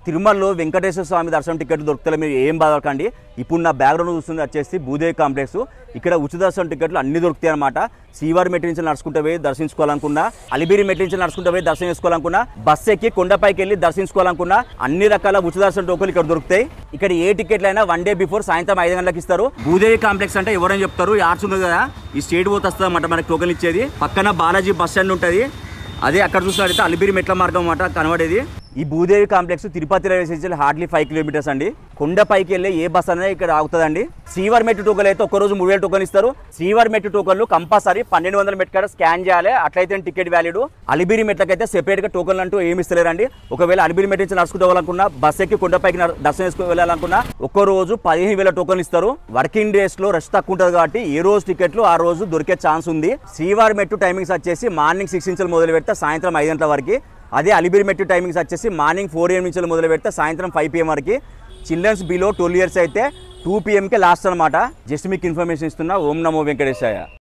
తిరుమలలో వెంకటేశ్వర స్వామి దర్శనం టికెట్ దొరుకుతాయి, మీరు ఏం బాధపడకండి. ఇప్పుడు నా బ్యాక్గ్రౌండ్ చూస్తుంది వచ్చేసి భూదేవి కాంప్లెక్స్. ఇక్కడ ఉచిత దర్శనం టికెట్లు అన్ని దొరుకుతాయి అనమాట. శ్రీవారి మెట్టు నుంచి నడుచుకుంటూ పోయి దర్శించుకోవాలనుకున్నా, అలిబిరి మెట్టు నుంచి నడుచుకుంటూ పోయి దర్శనం చేసుకోవాలనుకున్నా, బస్ ఎక్కి కొండపైకి వెళ్ళి దర్శించుకోవాలనుకున్నా అన్ని రకాల ఉచిత దర్శనం టోకెన్లు ఇక్కడ దొరుకుతాయి. ఇక్కడ ఏ టికెట్లు అయినా 1 డే బిఫోర్ సాయంత్రం 5 గంటలకు ఇస్తారు. భూదేవి కాంప్లెక్స్ అంటే ఎవరైనా చెప్తారు, ఆర్ట్స్ ఉంది కదా, ఈ స్టేట్ పోతే వస్తుంది అన్నమాట మనకి టోకెన్ ఇచ్చేది. పక్కన బాలాజీ బస్ స్టాండ్ ఉంటుంది, అదే అక్కడ చూసినట్టయితే అలిబిరి మెట్ల మార్గం అన్నమాట కనబడేది. ఈ Bhudevi complex Tirupati railway station hardly 5 kilometres అండి. కొండపైకి వెళ్ళే ఏ బస్ అనేది ఇక్కడ ఆగుతుందండి. శ్రీవారి మెట్టు టోకెన్ అయితే ఒక్కరోజు 3000 టోకెన్ ఇస్తారు. శ్రీవారి మెట్టు టోకెన్లు కంపల్సరీ 1200 మెట్టు కాడ స్కాన్ చేయాలి, అట్లయితే టికెట్ వ్యాలిడ్. అలిబిరి మెట్లకైతే సెపరేట్ గా టోకెన్లు అంటూ ఏమి ఇస్తలేరండి. ఒకవేళ అలిబిరి మెట్టు నుంచి నడుచుకోవాలనుకున్నా, బస్ ఎక్కి కొండపైకి దర్శనం చేసుకుని వెళ్ళాలనుకున్నా ఒక్కరోజు 15,000 టోకెన్లు ఇస్తారు. వర్కింగ్ డేస్ లో రష్ తక్కువ ఉంటుంది కాబట్టి ఏ రోజు టికెట్లు ఆ రోజు దొరికే ఛాన్స్ ఉంది. శ్రీవారి మెట్టు టైమింగ్స్ వచ్చేసి మార్నింగ్ 6 నుంచి మొదలు పెడితే సాయంత్రం 5 గంటల వరకు. అదే అలిబిరి మెట్టు టైమింగ్స్ వచ్చేసి మార్నింగ్ 4 AM నుంచి మొదలు పెడితే సాయంత్రం 5 PM వరకు. చిల్డ్రన్స్ బిలో 12 years అయితే 2 PM లాస్ట్ అనమాట. జస్ట్ మీకు ఇన్ఫర్మేషన్ ఇస్తున్నా. ఓం నమో వెంకటేశాయ.